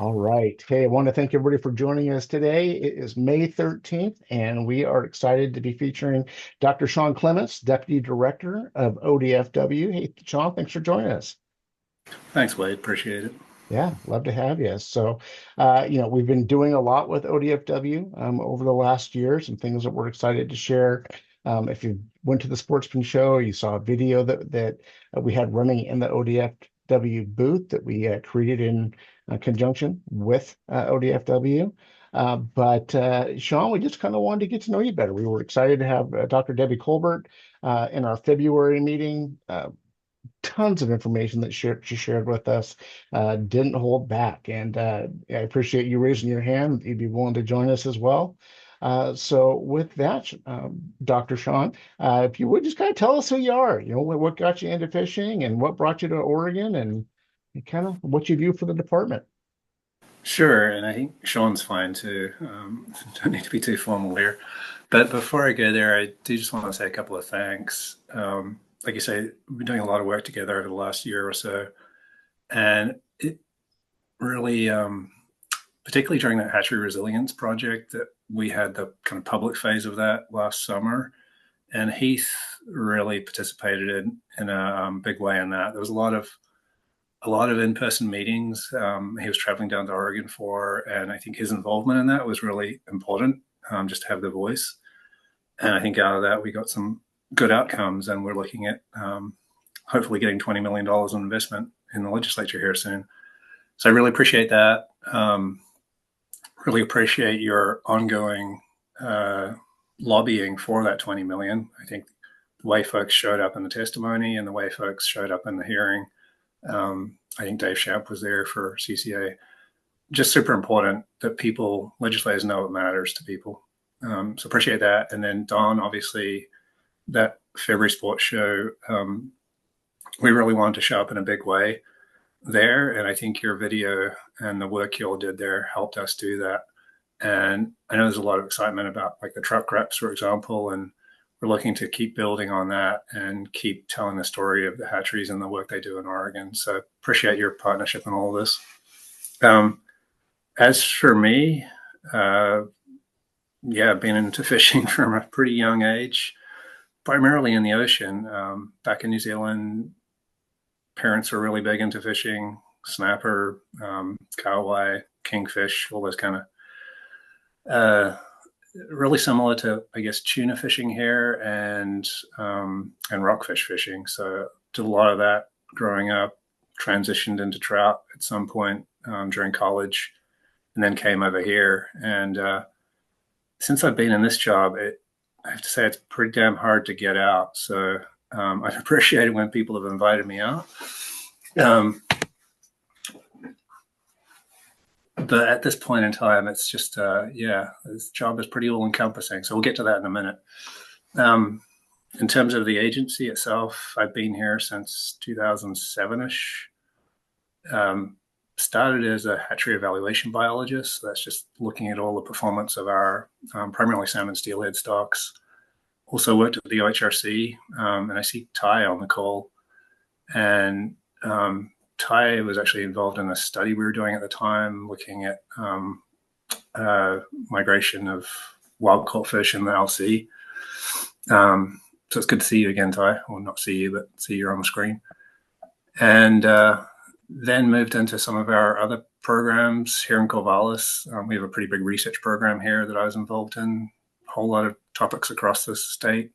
All right. Hey, I want to thank everybody for joining us today. It is May 13th, and we are excited to be featuring Dr. Shaun Clements, Deputy Director of ODFW. Hey, Shaun, thanks for joining us. Thanks, Wade. Appreciate it. Yeah, love to have you. We've been doing a lot with ODFW over the last year, some things that we're excited to share. If you went to the Sportsman Show, you saw a video that we had running in the ODFW booth that we created in conjunction with ODFW. Shaun, we just kind of wanted to get to know you better. We were excited to have Dr. Debbie Colbert in our February meeting. Tons of information that she shared with us, didn't hold back. And I appreciate you raising your hand. You'd be willing to join us as well. So with that, Dr. Shaun, if you would just kind of tell us who you are, what got you into fishing and what brought you to Oregon and kind of what you do for the department. Sure, and I think Shaun's fine too. Don't need to be too formal here. But before I go there, I do just want to say a couple of thanks. Like you say, we've been doing a lot of work together over the last year or so, and it really, particularly during that Hatchery Resilience project, that we had the kind of public phase of that last summer, and Heath really participated in a big way in that. There was a lot of in-person meetings he was traveling down to Oregon for, and I think his involvement in that was really important, just to have the voice. And I think out of that we got some good outcomes, and we're looking at hopefully getting $20 million in investment in the legislature here soon. So I really appreciate that. Really appreciate your ongoing lobbying for that 20 million. I think the way folks showed up in the testimony and the way folks showed up in the hearing. I think Dave Shamp was there for CCA. Just super important that legislators know what matters to people. So appreciate that. And then Don, obviously, that February sports show, we really wanted to show up in a big way there. And I think your video and the work you all did there helped us do that. And I know there's a lot of excitement about like the truck reps, for example, and we're looking to keep building on that and keep telling the story of the hatcheries and the work they do in Oregon. So appreciate your partnership in all of this. As for me, yeah, been into fishing from a pretty young age, primarily in the ocean. Back in New Zealand, parents were really big into fishing, snapper, kahawai, kingfish, all those kind of really similar to, I guess, tuna fishing here and rockfish fishing. So did a lot of that growing up, transitioned into trout at some point during college, and then came over here. And since I've been in this job, I have to say it's pretty damn hard to get out. So I've appreciated when people have invited me out. But at this point in time, it's just, this job is pretty all encompassing. So we'll get to that in a minute. In terms of the agency itself, I've been here since 2007-ish. Started as a hatchery evaluation biologist. So that's just looking at all the performance of our primarily salmon steelhead stocks. Also worked at the OHRC, and I see Ty on the call. And Ty was actually involved in a study we were doing at the time, looking at migration of wild caught fish in the LC. So it's good to see you again, Ty. Well, not see you, but see you on the screen. And then moved into some of our other programs here in Corvallis. We have a pretty big research program here that I was involved in, a whole lot of topics across the state.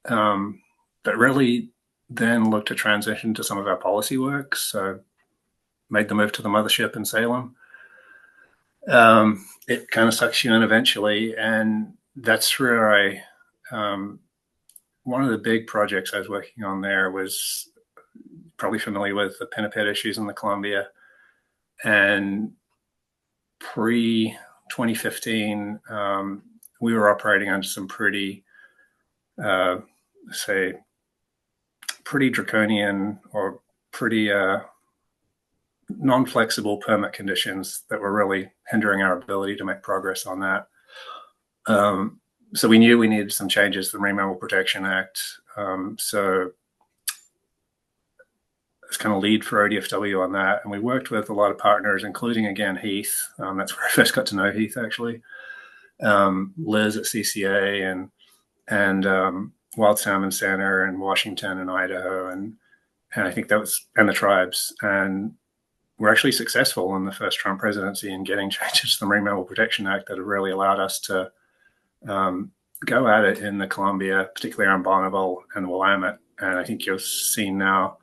But really then looked to transition to some of our policy work. So made the move to the mothership in Salem. It kind of sucks you in eventually. And that's where one of the big projects I was working on there was probably familiar with the pinniped issues in the Columbia. And pre-2015, we were operating under some pretty draconian or pretty non-flexible permit conditions that were really hindering our ability to make progress on that. So we knew we needed some changes to the Marine Mammal Protection Act. So as kind of lead for ODFW on that. And we worked with a lot of partners, including, again, Heath. That's where I first got to know Heath, actually. Liz at CCA and Wild Salmon Center in Washington and Idaho. And I think that was, and the tribes. And we're actually successful in the first Trump presidency in getting changes to the Marine Mammal Protection Act that have really allowed us to go at it in the Columbia, particularly around Bonneville and Willamette. And I think you'll see now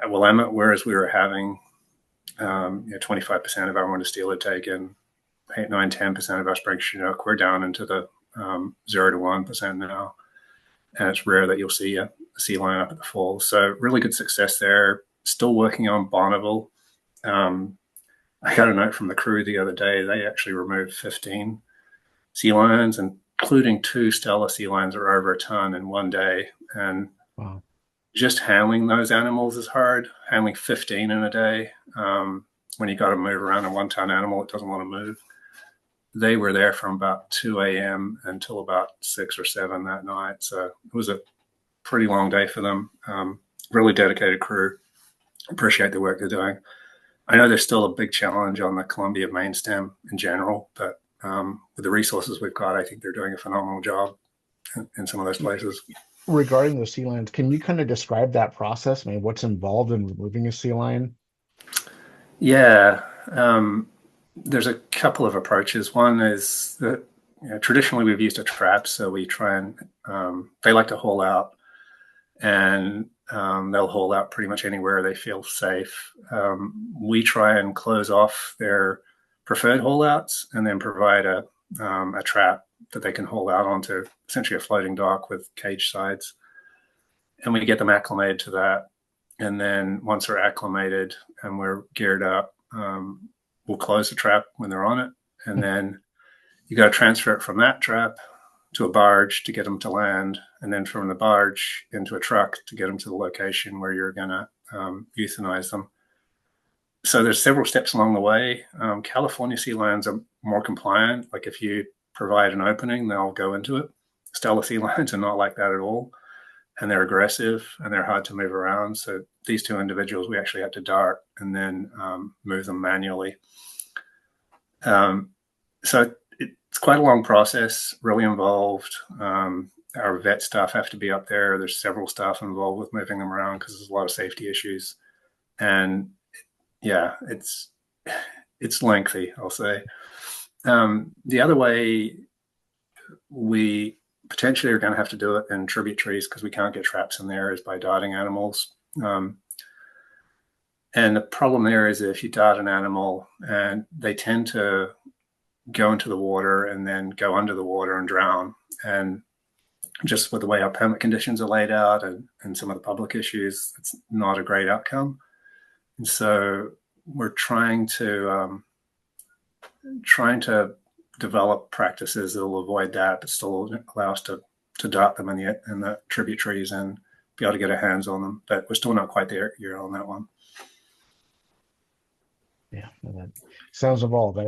at Willamette, whereas we were having 25% of our winter steel had taken, 8, 9, 10% of our spring Chinook, we're down into the 0 to 1% now. And it's rare that you'll see a sea lion up at the falls. So really good success there. Still working on Bonneville. I got a note from the crew the other day. They actually removed 15 sea lions, including 2 Stella sea lions that were over a ton in one day. And Wow. just handling those animals is hard. Handling 15 in a day, when you got to move around a 1-ton animal, it doesn't want to move. They were there from about 2 a.m. until about 6 or 7 that night. So it was a pretty long day for them. Really dedicated crew. Appreciate the work they're doing. I know there's still a big challenge on the Columbia main stem in general, but with the resources we've got, I think they're doing a phenomenal job in some of those places. Regarding those sea lions, can you kind of describe that process? I mean, what's involved in removing a sea lion? Yeah, there's a couple of approaches. One is that traditionally we've used a trap, so we try and they like to haul out, and they'll haul out pretty much anywhere they feel safe. We try and close off their preferred haul outs and then provide a trap that they can haul out onto, essentially a floating dock with cage sides. And we get them acclimated to that. And then once they're acclimated and we're geared up, we'll close the trap when they're on it. And then you got to transfer it from that trap to a barge to get them to land, and then from the barge into a truck to get them to the location where you're going to euthanize them. So there's several steps along the way. California sea lions are more compliant. Like if you provide an opening, they'll go into it. Stella sea lions are not like that at all. And they're aggressive and they're hard to move around. So these 2 individuals, we actually had to dart and then move them manually. So it's quite a long process, really involved. Our vet staff have to be up there. There's several staff involved with moving them around because there's a lot of safety issues. And yeah, it's lengthy, I'll say. The other way we potentially are going to have to do it in tributaries because we can't get traps in there is by darting animals. And the problem there is if you dart an animal and they tend to go into the water and then go under the water and drown. And just with the way our permit conditions are laid out and some of the public issues, it's not a great outcome. And so we're trying to develop practices that will avoid that, but still allow us to dart them in the tributaries and be able to get our hands on them. But we're still not quite there yet on that one. Yeah, well, that sounds involved.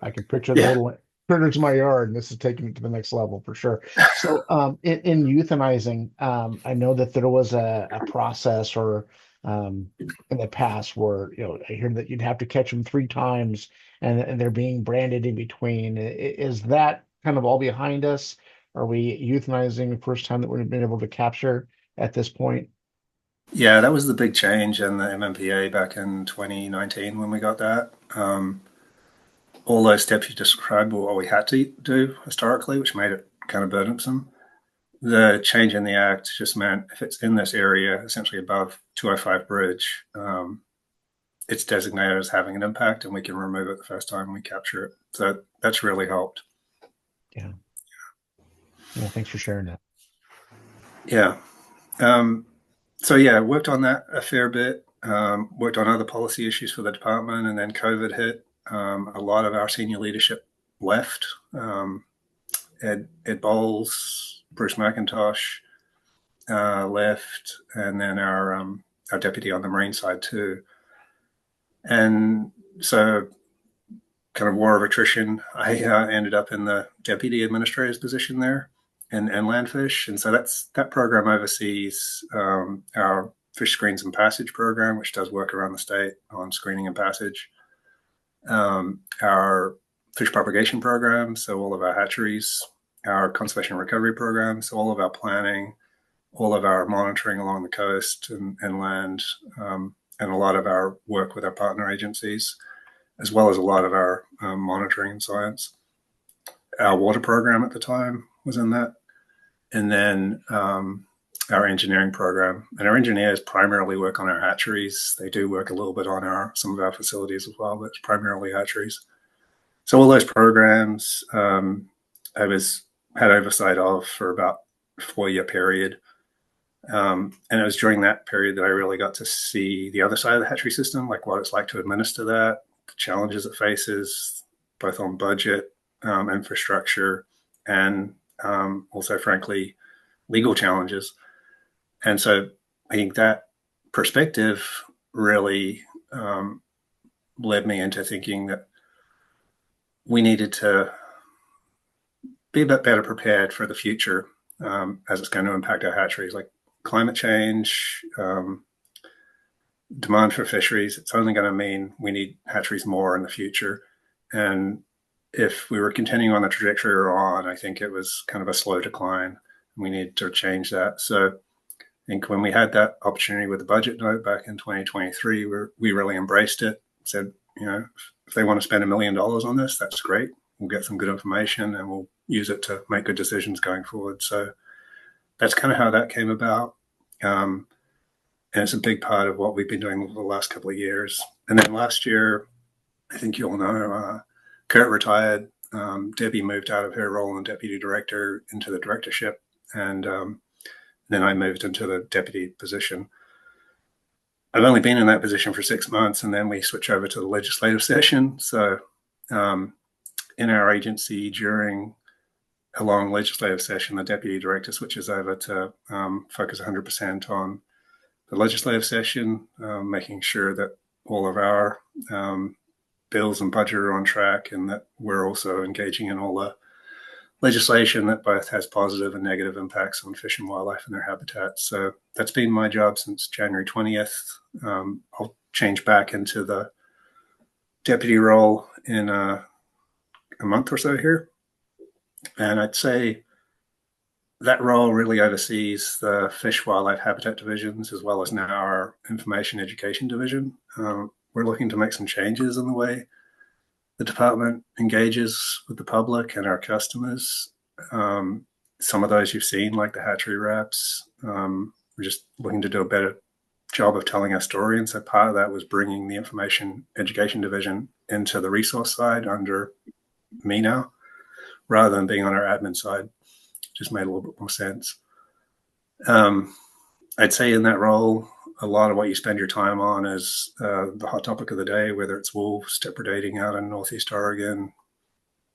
I can picture the Yeah. little critters in my yard, and this is taking it to the next level for sure. So, in euthanizing, I know that there was a process or in the past where I hear that you'd have to catch them 3 times, and they're being branded in between. Is that kind of all behind us? Are we euthanizing the first time that we've been able to capture at this point? Yeah, that was the big change in the MMPA back in 2019 when we got that. All those steps you described were what we had to do historically, which made it kind of burdensome. The change in the act just meant if it's in this area, essentially above 205 Bridge, it's designated as having an impact and we can remove it the first time we capture it. So that's really helped. Yeah. Yeah. Thanks for sharing that. Yeah. So yeah, worked on that a fair bit. Worked on other policy issues for the department, and then COVID hit. A lot of our senior leadership left. Ed Bowles, Bruce McIntosh left, and then our deputy on the Marine side too. And so, kind of war of attrition, I ended up in the deputy administrator's position there in Landfish, and so that program oversees our fish screens and passage program, which does work around the state on screening and passage. Our fish propagation program, so all of our hatcheries, our conservation recovery program, so all of our planning, all of our monitoring along the coast and land, and a lot of our work with our partner agencies, as well as a lot of our monitoring and science. Our water program at the time was in that. And then our engineering program. And our engineers primarily work on our hatcheries. They do work a little bit on some of our facilities as well, but it's primarily hatcheries. So all those programs I had oversight of for about a 4-year period. And it was during that period that I really got to see the other side of the hatchery system, like what it's like to administer that, the challenges it faces, both on budget, infrastructure, and also, frankly, legal challenges. And so I think that perspective really led me into thinking that we needed to be a bit better prepared for the future as it's going to impact our hatcheries, like climate change, demand for fisheries. It's only going to mean we need hatcheries more in the future. And if we were continuing on the trajectory we're on, I think it was kind of a slow decline. We need to change that. So I think when we had that opportunity with the budget note back in 2023, we really embraced it. Said, if they want to spend $1 million on this, that's great. We'll get some good information and we'll use it to make good decisions going forward. So that's kind of how that came about. And it's a big part of what we've been doing over the last couple of years. And then last year, I think you'll know, Kurt retired. Debbie moved out of her role in deputy director into the directorship. And then I moved into the deputy position. I've only been in that position for 6 months, and then we switch over to the legislative session. So in our agency, during a long legislative session, the deputy director switches over to focus 100% on the legislative session, making sure that all of our bills and budget are on track, and that we're also engaging in all the legislation that both has positive and negative impacts on fish and wildlife and their habitats. So that's been my job since January 20th. I'll change back into the deputy role in a month or so here. And I'd say that role really oversees the fish, wildlife, habitat divisions, as well as now our information education division. We're looking to make some changes in the way the department engages with the public and our customers. Some of those you've seen, like the hatchery reps. We're just looking to do a better job of telling our story. And so part of that was bringing the information education division into the resource side under me now, rather than being on our admin side. Just made a little bit more sense. I'd say in that role, a lot of what you spend your time on is the hot topic of the day, whether it's wolves depredating out in Northeast Oregon,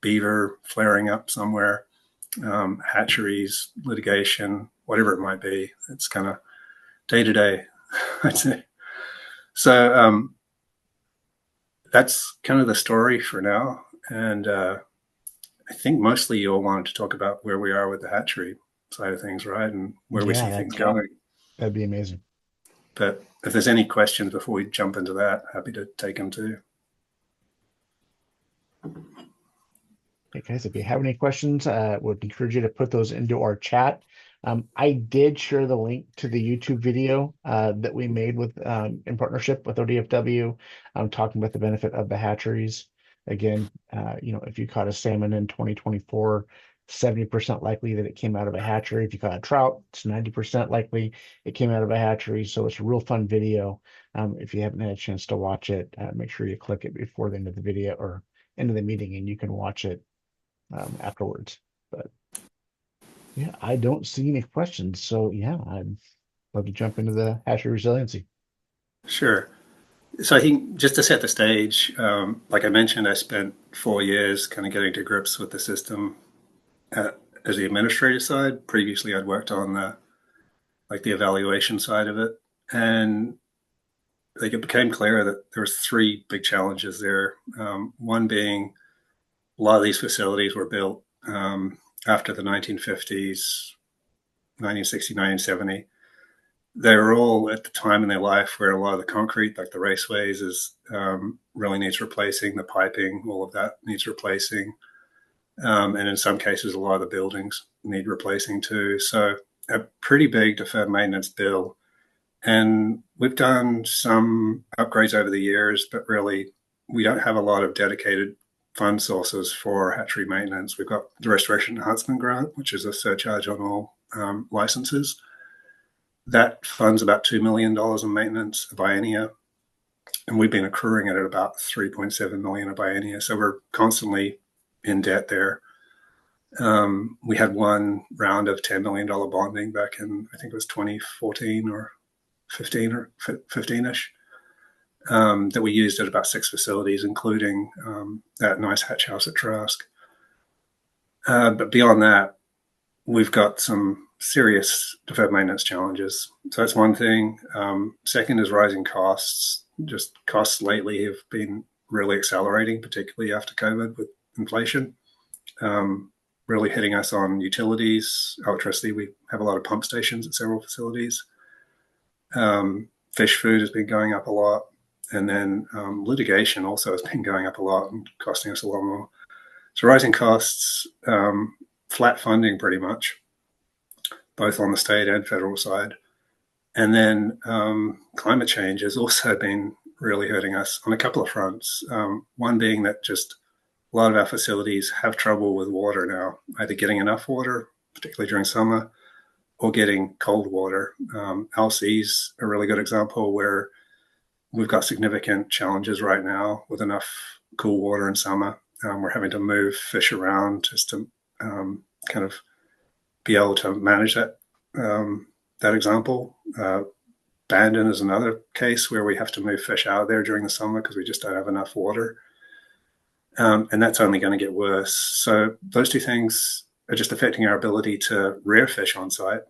beaver flaring up somewhere, hatcheries, litigation, whatever it might be. It's kind of day to day, I'd say. So that's kind of the story for now. And I think mostly you'll want to talk about where we are with the hatchery side of things, right? And where we see things going. That'd be amazing. But if there's any questions before we jump into that, happy to take them too. Hey guys, if you have any questions, would encourage you to put those into our chat. I did share the link to the YouTube video that we made with in partnership with ODFW, talking about the benefit of the hatcheries. Again, if you caught a salmon in 2024, 70% likely that it came out of a hatchery. If you caught a trout, it's 90% likely it came out of a hatchery. So it's a real fun video. If you haven't had a chance to watch it, make sure you click it before the end of the video or end of the meeting, and you can watch it afterwards. But yeah, I don't see any questions. So yeah, I'd love to jump into the hatchery resiliency. Sure. So I think just to set the stage, like I mentioned, I spent 4 years kind of getting to grips with the system as the administrative side. Previously, I'd worked on the evaluation side of it, and it became clear that there was 3 big challenges there. One being a lot of these facilities were built after the 1950s, 1960, 1970. they were all at the time in their life where a lot of the concrete, like the raceways, is really needs replacing. The piping, all of that needs replacing, and in some cases, a lot of the buildings need replacing too. So a pretty big deferred maintenance bill. And we've done some upgrades over the years, but really we don't have a lot of dedicated fund sources for hatchery maintenance. We've got the Restoration Enhancement Grant, which is a surcharge on all licenses. That funds about $2 million in maintenance a biennia, and we've been accruing it at about 3.7 million a biennia. So we're constantly in debt there. We had one round of $10 million bonding back in, I think it was 2014 or 15-ish, that we used at about 6 facilities, including that nice hatch house at Trask. But beyond that, we've got some serious deferred maintenance challenges. So that's one thing. Second is rising costs. Just costs lately have been really accelerating, particularly after COVID with inflation. Really hitting us on utilities, electricity. We have a lot of pump stations at several facilities. Fish food has been going up a lot. And then litigation also has been going up a lot and costing us a lot more. So rising costs, flat funding pretty much, both on the state and federal side. And then climate change has also been really hurting us on a couple of fronts. One being that just a lot of our facilities have trouble with water now, either getting enough water, particularly during summer, or getting cold water. LC's a really good example where we've got significant challenges right now with enough cool water in summer. We're having to move fish around just to kind of be able to manage that example. Bandon is another case where we have to move fish out of there during the summer because we just don't have enough water. And that's only going to get worse. So those two things are just affecting our ability to rear fish on site.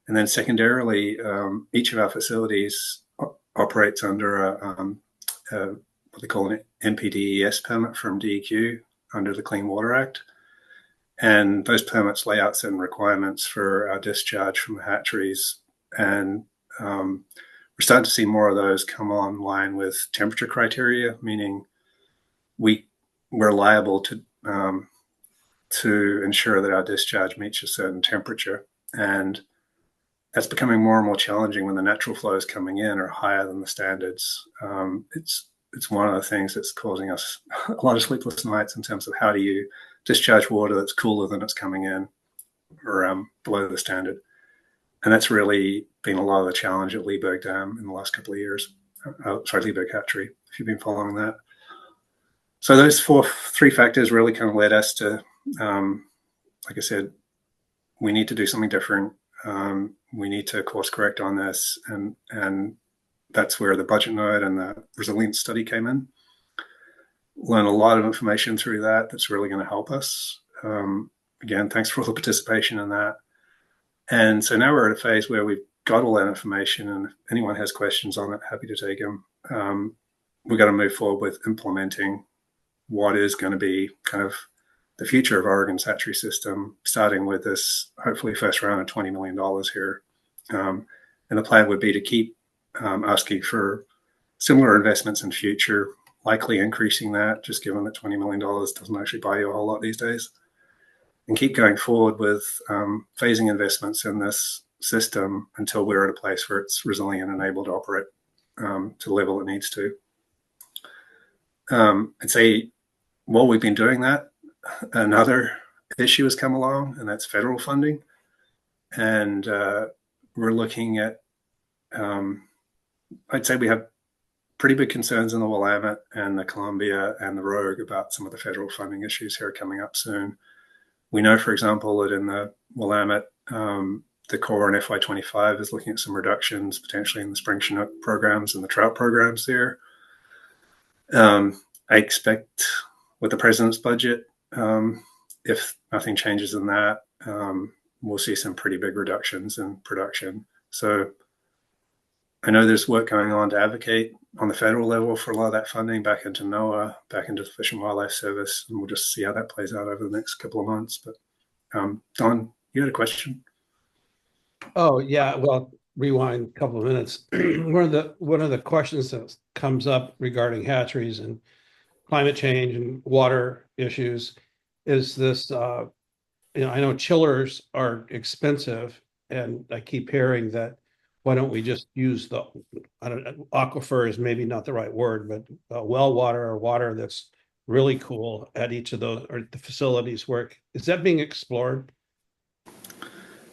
And then secondarily, each of our facilities operates under what they call an NPDES permit from DEQ under the Clean Water Act. And those permits lay out certain requirements for our discharge from hatcheries. And we're starting to see more of those come online with temperature criteria, meaning we're liable to ensure that our discharge meets a certain temperature. And that's becoming more and more challenging when the natural flows coming in are higher than the standards. It's one of the things that's causing us a lot of sleepless nights in terms of how do you discharge water that's cooler than it's coming in or below the standard. And that's really been a lot of the challenge at Leeberg Dam in the last couple of years. Leeberg Hatchery, if you've been following that. So those three factors really kind of led us to, like I said, we need to do something different. We need to course correct on this. And that's where the budget note and the resilience study came in. Learn a lot of information through that that's really going to help us. Again, thanks for all the participation in that. And so now we're at a phase where we've got all that information, and if anyone has questions on it, happy to take them. We've got to move forward with implementing what is going to be kind of the future of Oregon's hatchery system, starting with this hopefully first round of $20 million here. And the plan would be to keep asking for similar investments in future, likely increasing that, just given that $20 million doesn't actually buy you a whole lot these days. And keep going forward with phasing investments in this system until we're at a place where it's resilient and able to operate to the level it needs to. I'd say while we've been doing that, another issue has come along, and that's federal funding. And we're looking at, I'd say we have pretty big concerns in the Willamette and the Columbia and the Rogue about some of the federal funding issues here coming up soon. We know, for example, that in the Willamette, the Corps in FY25 is looking at some reductions potentially in the spring Chinook programs and the trout programs there. I expect with the president's budget, if nothing changes in that, we'll see some pretty big reductions in production. So I know there's work going on to advocate on the federal level for a lot of that funding back into NOAA, back into the Fish and Wildlife Service, and we'll just see how that plays out over the next couple of months. But Don, you had a question? Oh, yeah. Well, rewind a couple of minutes. One of the questions that comes up regarding hatcheries and climate change and water issues is this. I know chillers are expensive, and I keep hearing that. Why don't we just use the, I don't know, aquifer is maybe not the right word, but well water or water that's really cool at each of those or the facilities work. Is that being explored?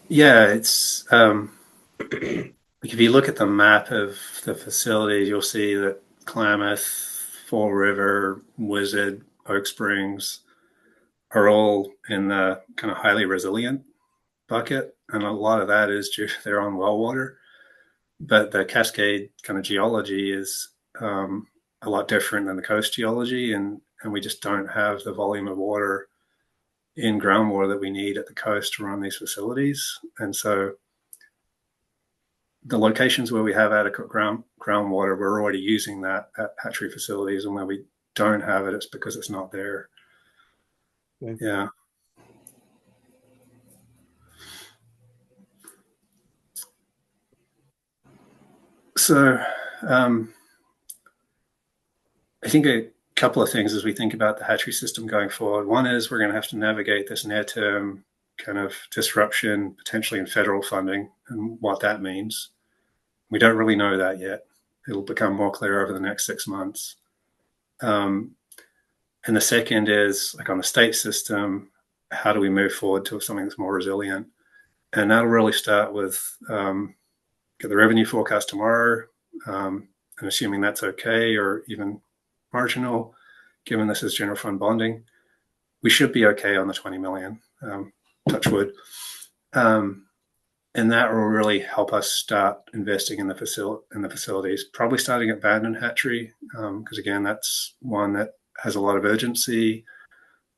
Yeah, it's like if you look at the map of the facilities, you'll see that Klamath, Fall River, Wizard, Oak Springs are all in the kind of highly resilient bucket, and a lot of that is due to their own well water. But the Cascade kind of geology is a lot different than the coast geology, and we just don't have the volume of water in groundwater that we need at the coast to run these facilities. And so the locations where we have adequate groundwater, we're already using that at hatchery facilities, and where we don't have it, it's because it's not there. Okay. Yeah. So um, I think a couple of things as we think about the hatchery system going forward. One is we're going to have to navigate this near-term kind of disruption, potentially in federal funding, and what that means. We don't really know that yet. It'll become more clear over the next 6 months. Um, and the second is, like on the state system, how do we move forward to something that's more resilient? And that'll really start with get the revenue forecast tomorrow, and assuming that's okay or even marginal, given this is general fund bonding, we should be okay on the 20 million. Touch wood. And that will really help us start investing in the facilities, probably starting at Bandon Hatchery, because again, that's one that has a lot of urgency.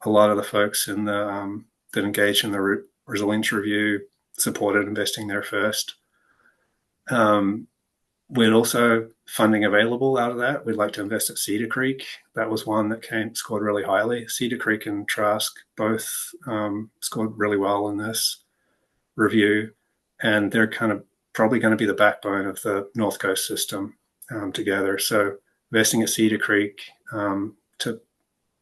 A lot of the folks in the that engaged in the resilience review supported investing there first. We'd also funding available out of that. We'd like to invest at Cedar Creek. That was one that scored really highly. Cedar Creek and Trask both scored really well in this review, and they're kind of probably going to be the backbone of the North Coast system together. So investing at Cedar Creek to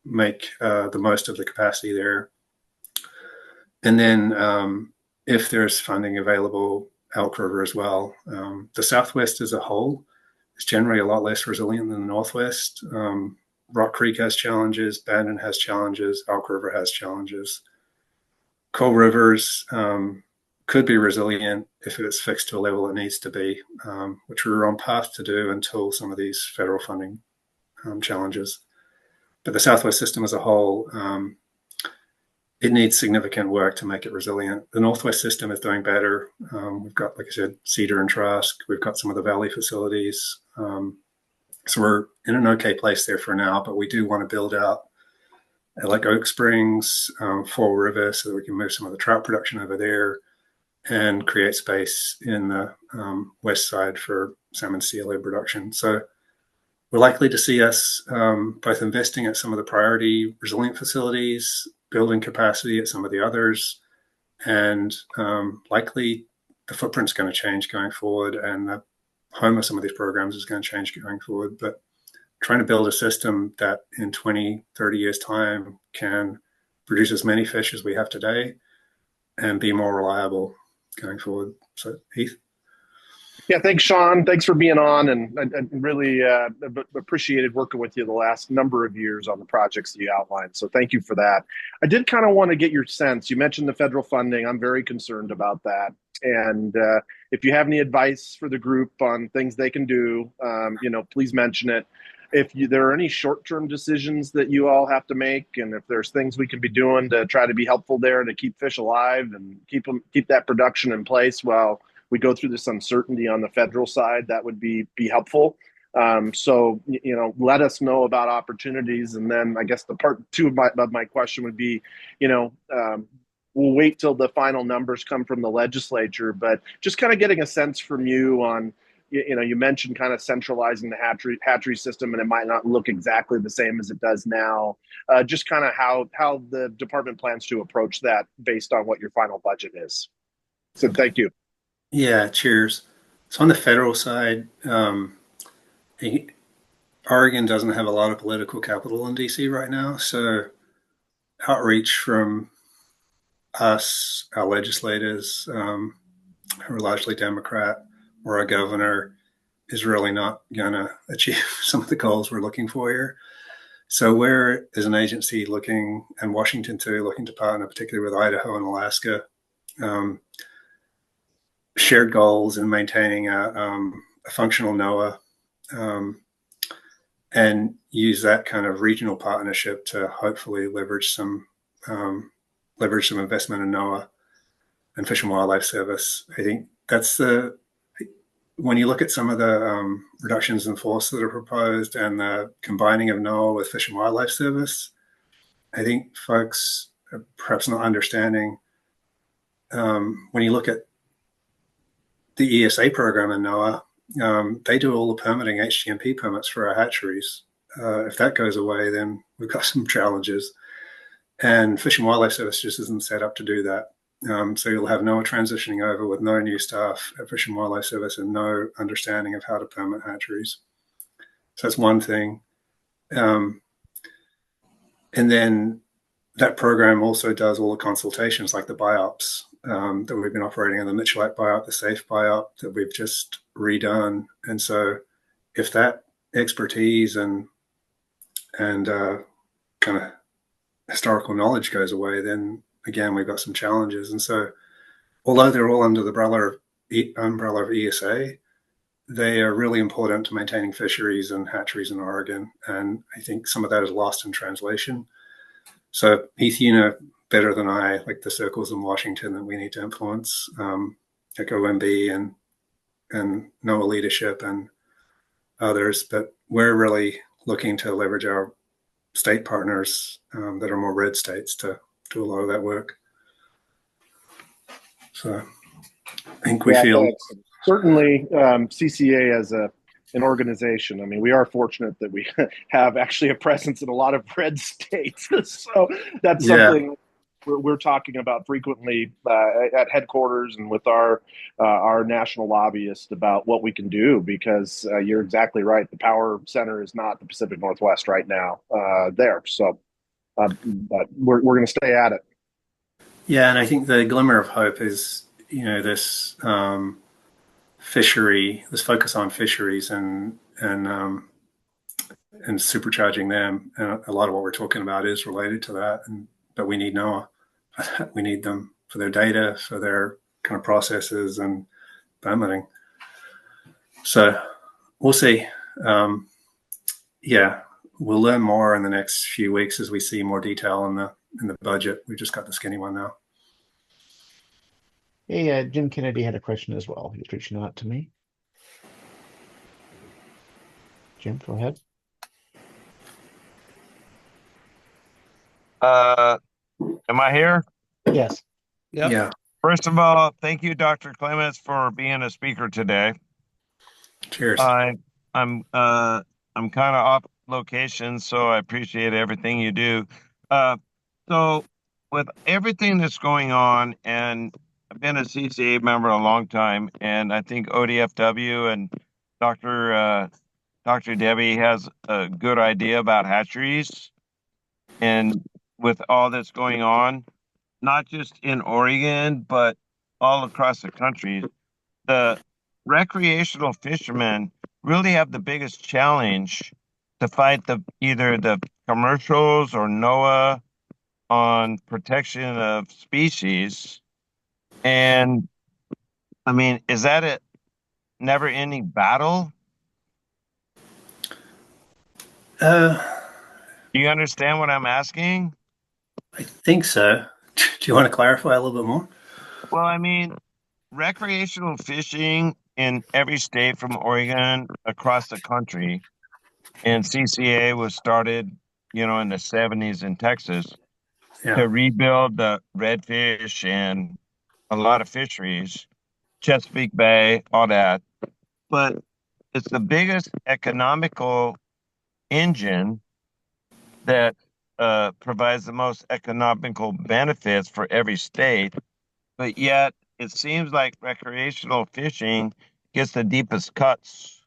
make the most of the capacity there. And then if there's funding available, Elk River as well. The Southwest as a whole is generally a lot less resilient than the Northwest. Rock Creek has challenges, Bandon has challenges, Elk River has challenges. Coal Rivers could be resilient if it's fixed to a level it needs to be, which we're on path to do until some of these federal funding challenges. But the Southwest system as a whole, it needs significant work to make it resilient. The Northwest system is doing better. We've got, like I said, Cedar and Trask. We've got some of the Valley facilities. So we're in an okay place there for now, but we do want to build out like Oak Springs, Fall River, so that we can move some of the trout production over there and create space in the west side for salmon sea production. So we're likely to see us both investing at some of the priority resilient facilities, building capacity at some of the others, and likely the footprint's going to change going forward, and the home of some of these programs is going to change going forward. But trying to build a system that in 20, 30 years' time can produce as many fish as we have today and be more reliable going forward. So, Heath? Yeah, thanks, Shaun. Thanks for being on, and I really appreciated working with you the last number of years on the projects that you outlined. So thank you for that. I did kind of want to get your sense. You mentioned the federal funding. I'm very concerned about that. And if you have any advice for the group on things they can do, please mention it. If there are any short-term decisions that you all have to make, and if there's things we can be doing to try to be helpful there to keep fish alive and keep that production in place while we go through this uncertainty on the federal side, that would be helpful. So let us know about opportunities. And then I guess the part two of my question would be, we'll wait till the final numbers come from the legislature, but just kind of getting a sense from you on, you mentioned kind of centralizing the hatchery system, and it might not look exactly the same as it does now. Just kind of how the department plans to approach that based on what your final budget is. So thank you. Yeah, cheers. So on the federal side, Oregon doesn't have a lot of political capital in DC right now, so outreach from us, our legislators, who are largely Democrat, or our governor, is really not going to achieve some of the goals we're looking for here. So we're, as an agency, looking, and Washington too, looking to partner, particularly with Idaho and Alaska, shared goals in maintaining a functional NOAA, and use that kind of regional partnership to hopefully leverage some investment in NOAA and Fish and Wildlife Service. I think that's when you look at some of the reductions in force that are proposed and the combining of NOAA with Fish and Wildlife Service, I think folks are perhaps not understanding. When you look at the ESA program in NOAA, they do all the permitting, HGMP permits for our hatcheries. If that goes away, then we've got some challenges. And Fish and Wildlife Service just isn't set up to do that. So you'll have NOAA transitioning over with no new staff at Fish and Wildlife Service and no understanding of how to permit hatcheries. So that's one thing. And then that program also does all the consultations like the BIOPS that we've been operating in, the Mitchellite BIOP, the SAFE BIOP that we've just redone. And so if that expertise and kind of historical knowledge goes away, then again, we've got some challenges. And so although they're all under the umbrella of ESA, they are really important to maintaining fisheries and hatcheries in Oregon. And I think some of that is lost in translation. So Heath, you know better than I, like the circles in Washington that we need to influence, like OMB and NOAA leadership and others. But we're really looking to leverage our state partners that are more red states to do a lot of that work. So I think we feel certainly CCA as an organization. I mean, we are fortunate that we have actually a presence in a lot of red states. So that's something we're talking about frequently at headquarters and with our national lobbyist about what we can do, because you're exactly right. The power center is not the Pacific Northwest right now there. So but we're going to stay at it. Yeah, and I think the glimmer of hope is, you know, this this focus on fisheries and supercharging them. And a lot of what we're talking about is related to that. But we need NOAA. We need them for their data, for their kind of processes and permitting. So we'll see. We'll learn more in the next few weeks as we see more detail in the budget. We just got the skinny one now. Hey, Jim Kennedy had a question as well. He's reaching out to me. Jim, go ahead. Am I here? Yes. Yep. Yeah. First of all, thank you, Dr. Clements, for being a speaker today. Cheers. I'm kind of off location, so I appreciate everything you do. So with everything that's going on, and I've been a CCA member a long time, and I think ODFW and Dr. Debbie has a good idea about hatcheries. And with all that's going on, not just in Oregon, but all across the country, the recreational fishermen really have the biggest challenge to fight either the commercials or NOAA on protection of species. And I mean, is that a never-ending battle? Do you understand what I'm asking? I think so. Do you want to clarify a little bit more? Well, I mean, recreational fishing in every state from Oregon across the country, and CCA was started, in the 70s in Texas to rebuild the redfish and a lot of fisheries, Chesapeake Bay, all that. But it's the biggest economical engine that provides the most economical benefits for every state. But yet it seems like recreational fishing gets the deepest cuts?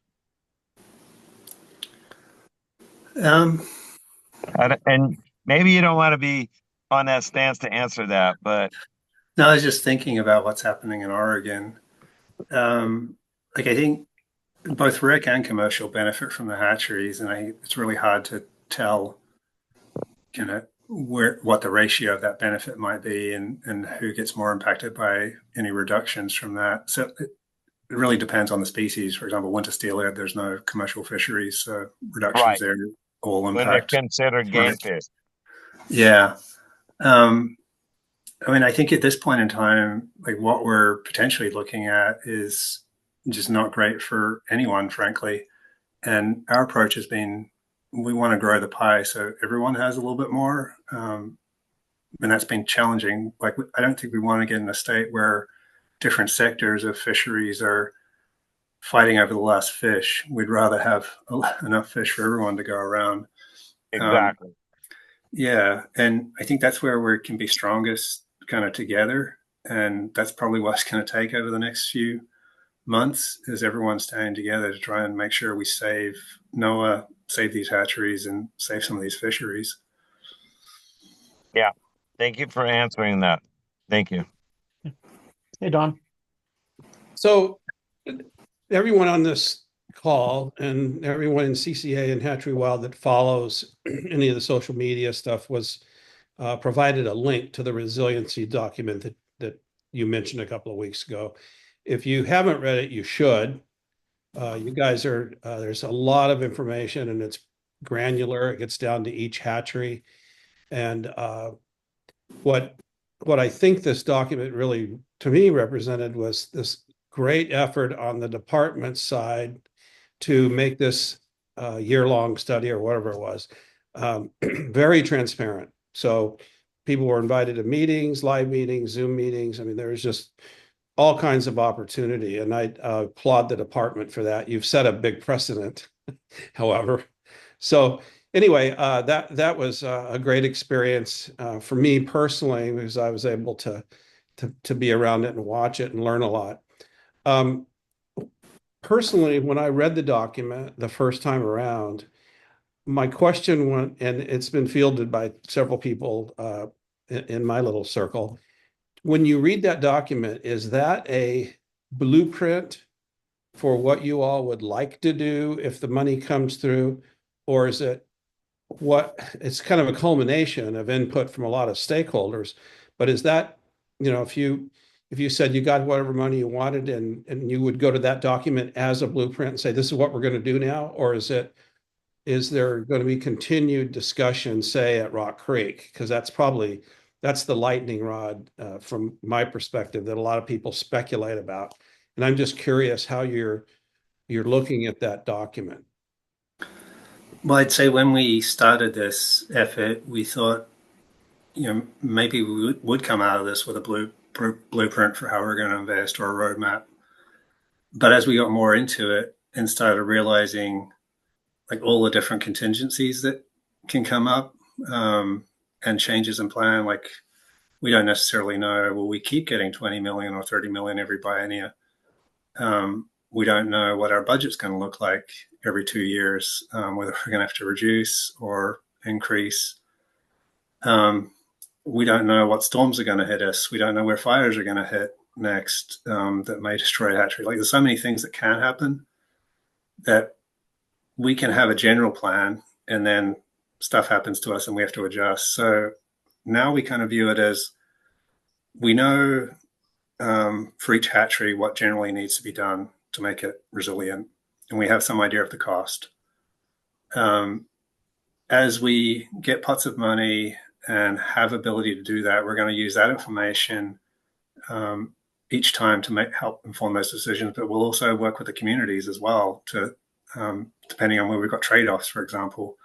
Um, And maybe you don't want to be on that stance to answer that, but no, I was just thinking about what's happening in Oregon. Like I think both rec and commercial benefit from the hatcheries, and it's really hard to tell kind of what the ratio of that benefit might be, and who gets more impacted by any reductions from that. So it really depends on the species. For example, winter steelhead, there's no commercial fisheries, so reductions right, there all when they're impact considered game rec. fish. Yeah. Um, I mean, I think at this point in time, like what we're potentially looking at is just not great for anyone, frankly. And our approach has been we want to grow the pie so everyone has a little bit more. And that's been challenging. Like, I don't think we want to get in a state where different sectors of fisheries are fighting over the last fish. We'd rather have enough fish for everyone to go around. Um, Exactly. yeah. And I think that's where we can be strongest kind of together. And that's probably what it's going to take over the next few months is everyone staying together to try and make sure we save NOAA, save these hatcheries, and save some of these fisheries. Yeah. Thank you for answering that. Thank you. Hey, Don. So everyone on this call and everyone in CCA and Hatchery Wild that follows any of the social media stuff was provided a link to the resiliency document that you mentioned a couple of weeks ago. If you haven't read it, you should. You guys are, there's a lot of information and it's granular. It gets down to each hatchery. And what I think this document really, to me, represented was this great effort on the department side to make this year-long study or whatever it was, very transparent. So people were invited to meetings, live meetings, Zoom meetings. I mean, there was just all kinds of opportunity, and I applaud the department for that. You've set a big precedent, however. So anyway, that was a great experience for me personally because I was able to be around it and watch it and learn a lot. Um, Personally, when I read the document the first time around, my question went, and it's been fielded by several people in my little circle. When you read that document, is that a blueprint for what you all would like to do if the money comes through? Or is it it's kind of a culmination of input from a lot of stakeholders? But is that, if you said you got whatever money you wanted and you would go to that document as a blueprint and say, this is what we're going to do now? Or is there going to be continued discussion, say at Rock Creek? Because that's the lightning rod from my perspective that a lot of people speculate about. And I'm just curious how you're looking at that document. Well, I'd say when we started this effort, we thought, maybe we would come out of this with a blueprint for how we're going to invest or a roadmap. But as we got more into it and started realizing like all the different contingencies that can come up and changes in plan, like we don't necessarily know, will we keep getting 20 million or 30 million every biennia? We don't know what our budget's going to look like every 2 years, whether we're going to have to reduce or increase. We don't know what storms are going to hit us. We don't know where fires are going to hit next that may destroy hatchery. Like there's so many things that can happen that we can have a general plan and then stuff happens to us and we have to adjust. So now we kind of view it as we know for each hatchery what generally needs to be done to make it resilient, and we have some idea of the cost. As we get pots of money and have ability to do that, we're going to use that information each time to help inform those decisions. But we'll also work with the communities as well to, depending on where we've got trade-offs, for example,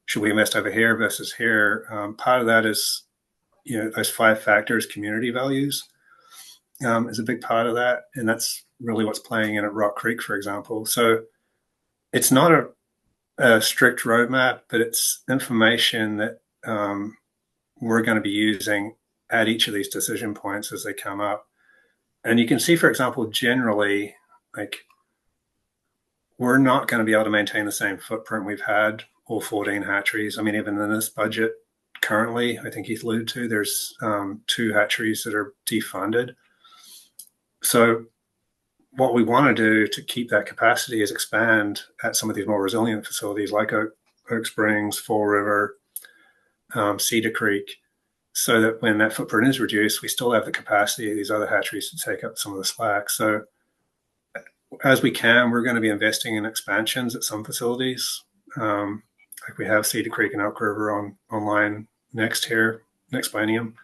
should we invest over here versus here? Part of that is, those 5 factors, community values is a big part of that. And that's really what's playing in at Rock Creek, for example. So it's not a strict roadmap, but it's information that we're going to be using at each of these decision points as they come up. And you can see, for example, generally, like we're not going to be able to maintain the same footprint we've had, all 14 hatcheries. I mean, even in this budget currently, I think Heath alluded to, there's 2 hatcheries that are defunded. So what we want to do to keep that capacity is expand at some of these more resilient facilities like Oak Springs, Fall River, Cedar Creek, so that when that footprint is reduced, we still have the capacity of these other hatcheries to take up some of the slack. So as we can, we're going to be investing in expansions at some facilities. Like we have Cedar Creek and Elk River online next biennium.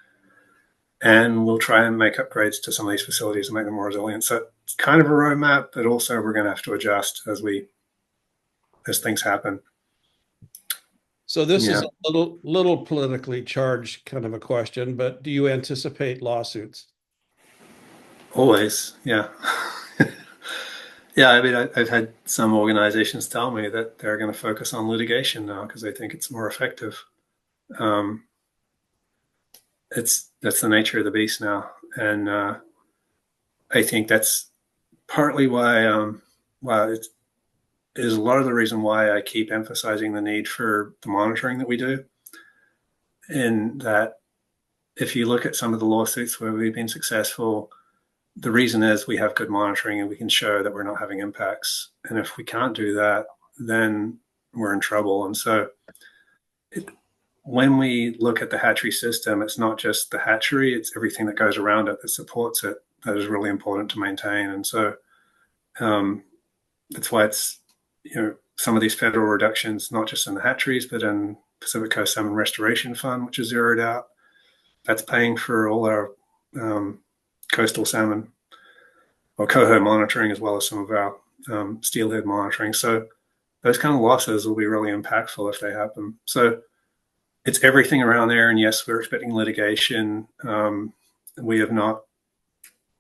And we'll try and make upgrades to some of these facilities and make them more resilient. So it's kind of a roadmap, but also we're going to have to adjust as things happen. So this is a little politically charged kind of a question, but do you anticipate lawsuits? Always, yeah. Yeah, I mean, I've had some organizations tell me that they're going to focus on litigation now because they think it's more effective. That's the nature of the beast now, and I think that's partly why it is a lot of the reason why I keep emphasizing the need for the monitoring that we do. In that, if you look at some of the lawsuits where we've been successful, the reason is we have good monitoring and we can show that we're not having impacts. And if we can't do that, then we're in trouble. And so when we look at the hatchery system, it's not just the hatchery, it's everything that goes around it that supports it that is really important to maintain. And so that's why it's, some of these federal reductions, not just in the hatcheries, but in Pacific Coast Salmon Restoration Fund, which is zeroed out, that's paying for all our coastal salmon or coho monitoring, as well as some of our steelhead monitoring. So those kind of losses will be really impactful if they happen. So it's everything around there. And yes, we're expecting litigation.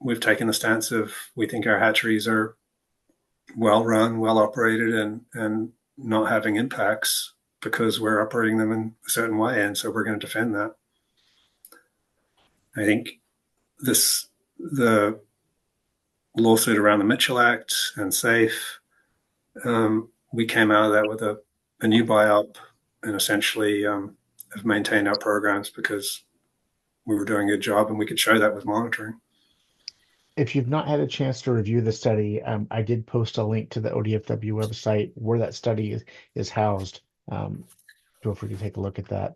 We've taken the stance of, we think our hatcheries are well run, well operated, and not having impacts because we're operating them in a certain way. And so we're going to defend that. I think the lawsuit around the Mitchell Act and SAFE, we came out of that with a new buy-up and essentially have maintained our programs because we were doing a good job and we could show that with monitoring. If you've not had a chance to review the study, I did post a link to the ODFW website where that study is housed. Feel free to take a look at that.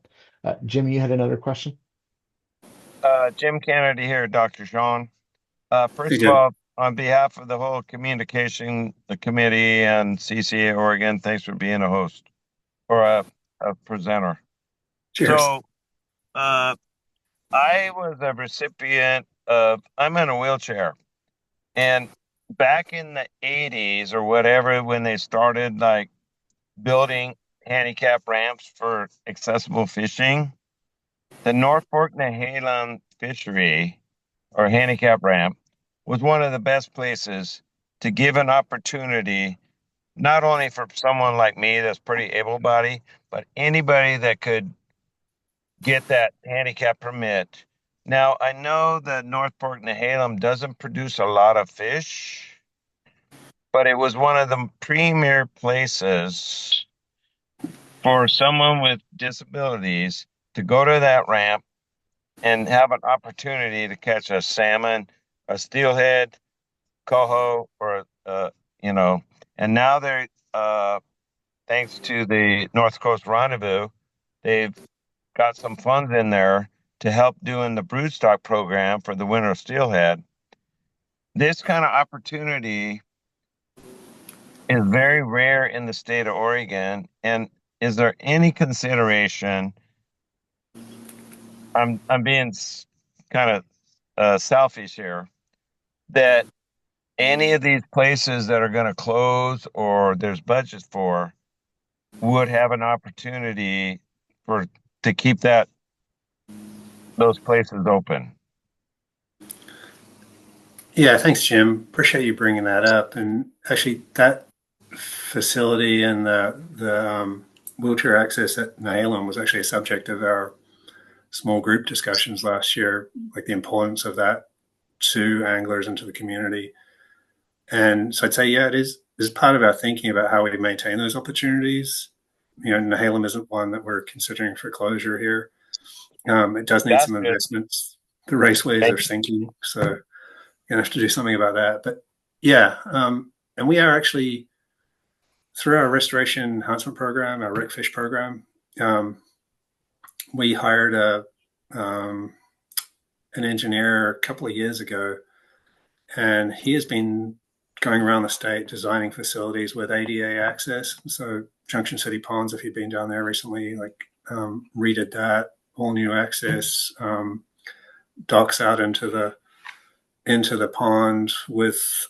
Jim, you had another question? Jim Kennedy here, Dr. Shaun. First Hey, of all, on behalf of the whole communication, the committee and CCA Oregon, thanks for being a host or a presenter. cheers. So I was a recipient I'm in a wheelchair. And back in the 80s or whatever, when they started like building handicap ramps for accessible fishing, the North Fork Nehalem fishery or handicap ramp was one of the best places to give an opportunity, not only for someone like me that's pretty able-bodied, but anybody that could get that handicap permit. Now, I know that North Fork Nehalem doesn't produce a lot of fish, but it was one of the premier places for someone with disabilities to go to that ramp and have an opportunity to catch a salmon, a steelhead, coho, or and now they're thanks to the North Coast Rendezvous, they've got some funds in there to help doing the broodstock program for the winter steelhead. This kind of opportunity is very rare in the state of Oregon. And is there any consideration? I'm being kind of selfish here, that any of these places that are going to close or there's budgets for would have an opportunity to keep those places open. Yeah, thanks, Jim. Appreciate you bringing that up. And actually, that facility and the wheelchair access at Nehalem was actually a subject of our small group discussions last year, like the importance of that to anglers and to the community. And so I'd say, yeah, as part of our thinking about how we maintain those opportunities, Nehalem isn't one that we're considering for closure here. It does need some Gotcha. investments. The raceways Thank are you. sinking, so you're gonna have to do something about that. But yeah, and we are actually through our restoration enhancement program, our wreckfish program. We hired an engineer a couple of years ago, and he has been going around the state designing facilities with ADA access. So Junction City Ponds, if you've been down there recently, redid that, all new access, docks out into the pond with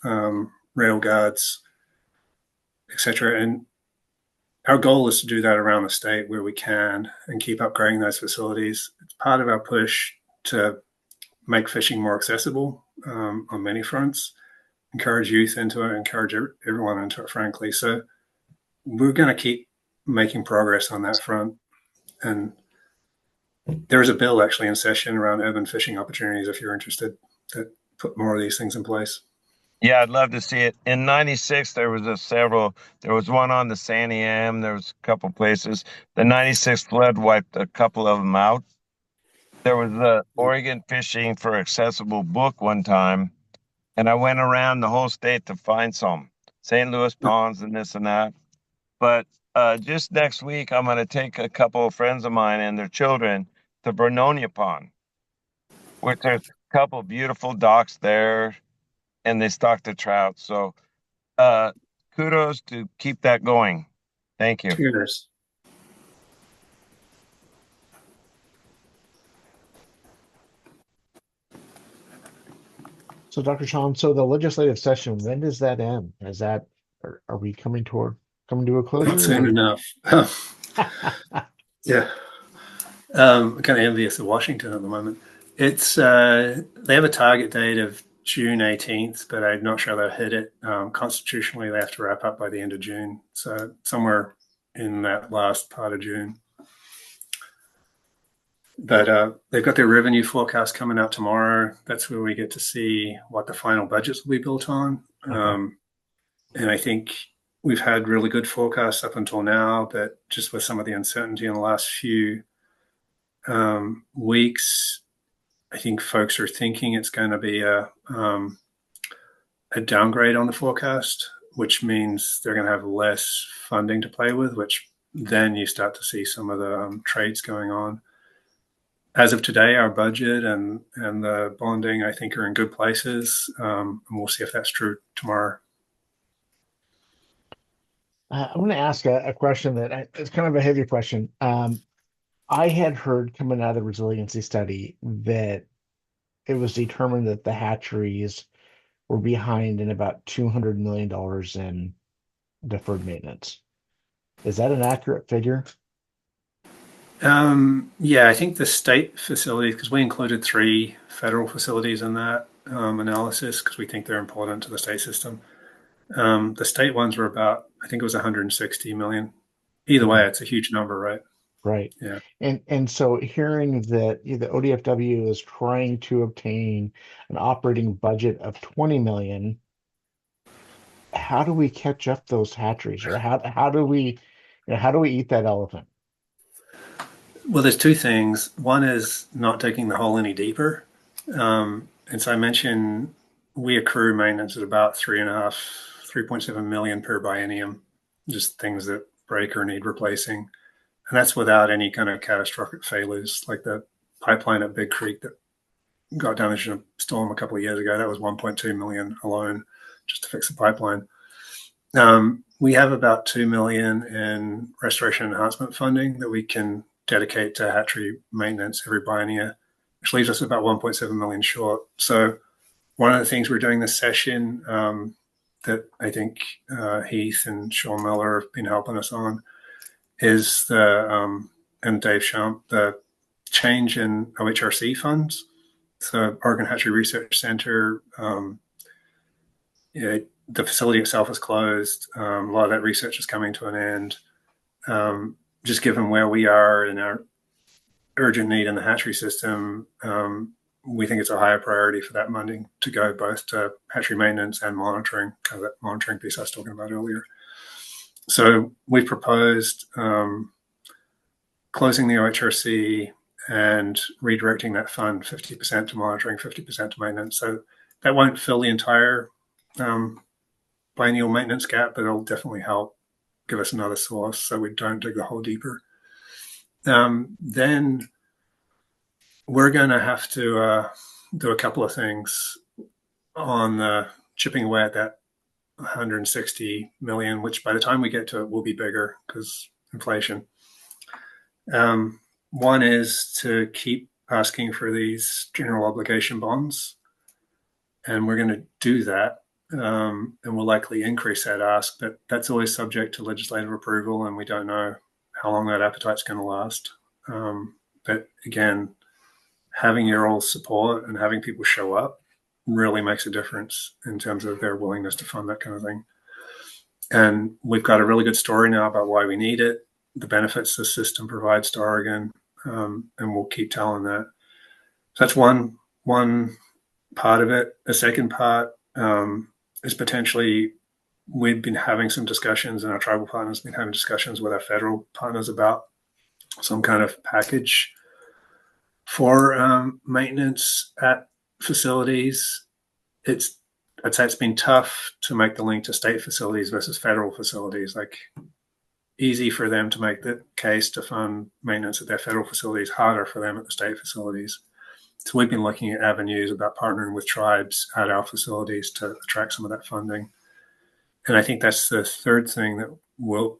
rail guards, etc. And our goal is to do that around the state where we can and keep upgrading those facilities. It's part of our push to make fishing more accessible on many fronts, encourage youth into it, encourage everyone into it, frankly. So we're going to keep making progress on that front. And there is a bill actually in session around urban fishing opportunities if you're interested to put more of these things in place. Yeah, I'd love to see it. In '96, there was several. There was one on the Sandy Am. There was a couple places. The '96 flood wiped a couple of them out. There was the Oregon Fishing for Accessible book one time, and I went around the whole state to find some St. Louis ponds and this and that. But just next week, I'm going to take a couple of friends of mine and their children to Vernonia Pond, which there's a couple of beautiful docks there, and they stock the trout. So uh, kudos to keep that going. Thank you. Cheers. So, Dr. Shaun, so the legislative session, when does that end? Are we coming to a Not soon closure? enough. Yeah. Kind of envious of Washington at the moment. It's they have a target date of June 18th, but I'm not sure they'll hit it. Constitutionally, they have to wrap up by the end of June, so somewhere in that last part of June. But they've got their revenue forecast coming out tomorrow. That's where we get to see what the final budgets will be built on. And I think we've had really good forecasts up until now, but just with some of the uncertainty in the last few weeks, I think folks are thinking it's going to be a downgrade on the forecast, which means they're going to have less funding to play with, which then you start to see some of the trades going on. As of today, our budget and the bonding, I think, are in good places, and we'll see if that's true tomorrow. I want to ask a question it's kind of a heavy question. I had heard coming out of the resiliency study that it was determined that the hatcheries were behind in about $200 million in deferred maintenance. Is that an accurate figure? Yeah, I think the state facilities, because we included 3 federal facilities in that analysis, because we think they're important to the state system. The state ones were about, I think it was 160 million. Either way, it's a huge number, right? Right. Yeah. And so hearing that the ODFW is trying to obtain an operating budget of 20 million, how do we catch up those hatcheries, or how do we eat that elephant? Well, there's 2 things. One is not taking the hole any deeper. And so I mentioned we accrue maintenance at about 3.7 million per biennium, just things that break or need replacing. And that's without any kind of catastrophic failures, like the pipeline at Big Creek that got damaged in a storm a couple of years ago. That was 1.2 million alone just to fix the pipeline. We have about 2 million in restoration enhancement funding that we can dedicate to hatchery maintenance every biennium, which leaves us about 1.7 million short. So one of the things we're doing this session that I think Heath and Shaun Miller have been helping us on is and Dave Shump, the change in OHRC funds. So Oregon Hatchery Research Center, the facility itself is closed. A lot of that research is coming to an end. Just given where we are in our urgent need in the hatchery system, we think it's a higher priority for that funding to go both to hatchery maintenance and monitoring, kind of that monitoring piece I was talking about earlier. So we proposed closing the OHRC and redirecting that fund 50% to monitoring, 50% to maintenance. So that won't fill the entire biennial maintenance gap, but it'll definitely help give us another source so we don't dig the hole deeper. Then we're going to have to do a couple of things on chipping away at that 160 million, which by the time we get to it will be bigger because inflation. One is to keep asking for these general obligation bonds, and we're going to do that. And we'll likely increase that ask, but that's always subject to legislative approval, and we don't know how long that appetite's going to last. But again, having your all support and having people show up really makes a difference in terms of their willingness to fund that kind of thing. And we've got a really good story now about why we need it, the benefits the system provides to Oregon, and we'll keep telling that. So that's one part of it. The second part is potentially we've been having some discussions, and our tribal partners have been having discussions with our federal partners about some kind of package for maintenance at facilities. I'd say it's been tough to make the link to state facilities versus federal facilities. Like, easy for them to make the case to fund maintenance at their federal facilities, harder for them at the state facilities. So we've been looking at avenues about partnering with tribes at our facilities to attract some of that funding. And I think that's the third thing that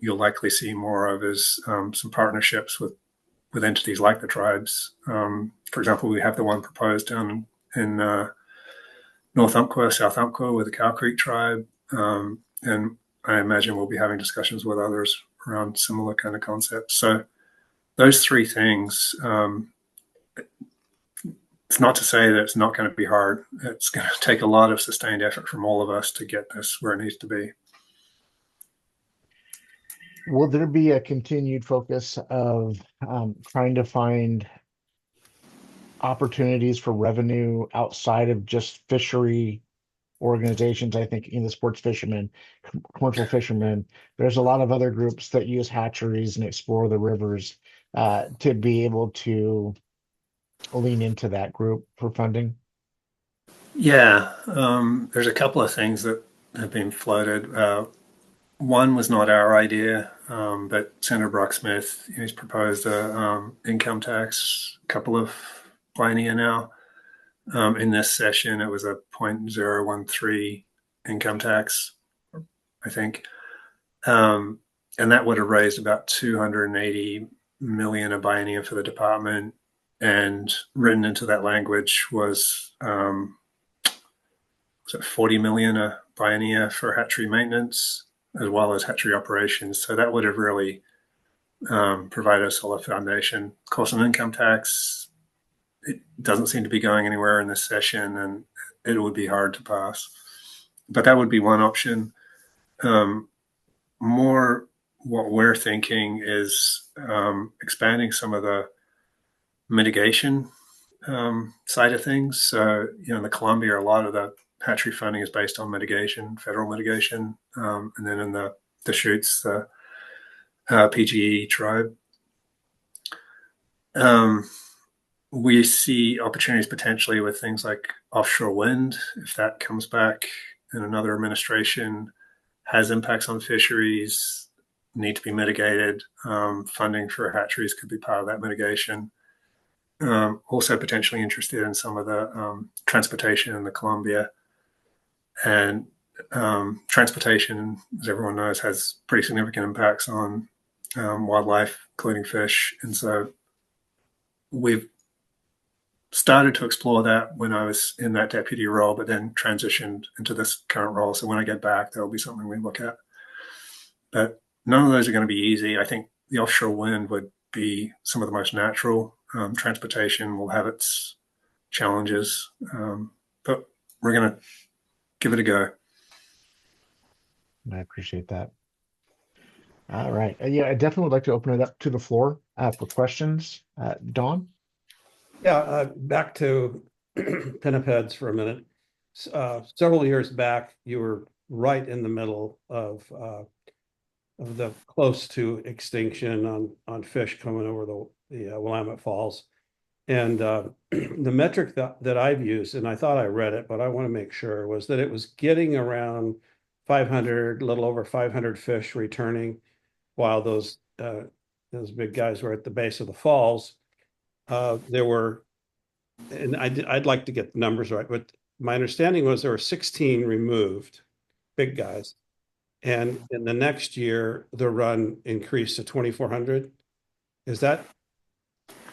you'll likely see more of is some partnerships with entities like the tribes. For example, we have the one proposed down in North Umpqua, South Umpqua with the Cow Creek tribe. And I imagine we'll be having discussions with others around similar kind of concepts. So those three things, it's not to say that it's not going to be hard. It's going to take a lot of sustained effort from all of us to get this where it needs to be. Will there be a continued focus of trying to find opportunities for revenue outside of just fishery organizations? I think in the sports fishermen, commercial fishermen, there's a lot of other groups that use hatcheries and explore the rivers to be able to lean into that group for funding. Yeah, there's a couple of things that have been floated. One was not our idea, but Senator Brock Smith, he's proposed a income tax a couple of biennia now. In this session, it was a 0.013 income tax, I think. And that would have raised about 280 million a biennium for the department. And written into that language was it 40 million a biennia for hatchery maintenance, as well as hatchery operations. So that would have really provided a solid foundation. Of course, an income tax, it doesn't seem to be going anywhere in this session, and it would be hard to pass. But that would be one option. More what we're thinking is expanding some of the mitigation side of things. So, in the Columbia, a lot of the hatchery funding is based on mitigation, federal mitigation, and then in the chutes, the PGE tribe. We see opportunities potentially with things like offshore wind, if that comes back in another administration, has impacts on fisheries, need to be mitigated. Funding for hatcheries could be part of that mitigation. Also potentially interested in some of the transportation in the Columbia. And transportation, as everyone knows, has pretty significant impacts on wildlife, including fish. And so we've started to explore that when I was in that deputy role, but then transitioned into this current role. So when I get back, there'll be something we look at. But none of those are going to be easy. I think the offshore wind would be some of the most natural. Transportation will have its challenges, but we're going to give it a go. I appreciate that. All right. Yeah, I definitely would like to open it up to the floor for questions. Dawn? Yeah, back to pinnipeds for a minute. Several years back, you were right in the middle of the close to extinction on fish coming over the Willamette Falls. And the metric that I've used, and I thought I read it, but I want to make sure, was that it was getting around 500, a little over 500 fish returning, while those big guys were at the base of the falls. There were, and I'd like to get the numbers right, but my understanding was there were 16 removed, big guys. And in the next year, the run increased to 2,400. Is that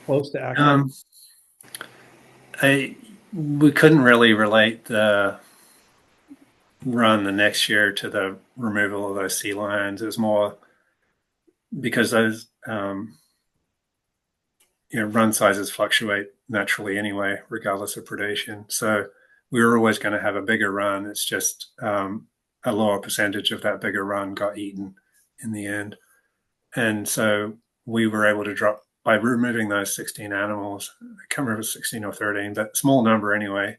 close to accurate? We couldn't really relate the run the next year to the removal of those sea lions. It was more because those run sizes fluctuate naturally anyway, regardless of predation. So we were always going to have a bigger run. It's just a lower percentage of that bigger run got eaten in the end. And so we were able to drop, by removing those 16 animals, I can't remember if it was 16 or 13, but small number anyway,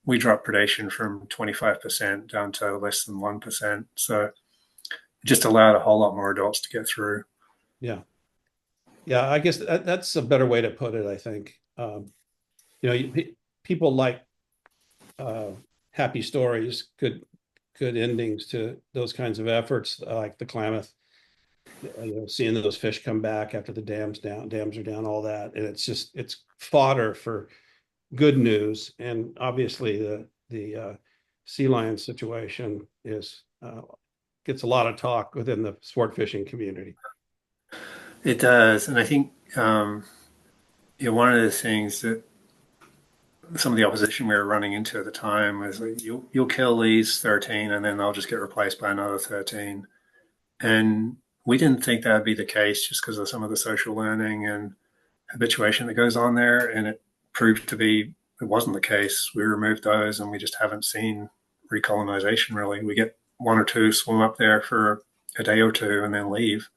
we dropped predation from 25% down to less than 1%. So it just allowed a whole lot more adults to get through. Yeah. Yeah, I guess that's a better way to put it, I think. People like happy stories, good endings to those kinds of efforts, like the Klamath, seeing those fish come back after the dams are down, all that. And it's fodder for good news. And obviously the sea lion situation gets a lot of talk within the sport fishing community. It does. And I think one of the things that some of the opposition we were running into at the time was like, you'll kill these 13 and then they'll just get replaced by another 13. And we didn't think that would be the case just because of some of the social learning and habituation that goes on there. And it proved to be, it wasn't the case. We removed those and we just haven't seen recolonization really. We get one or two swim up there for a day or two and then leave.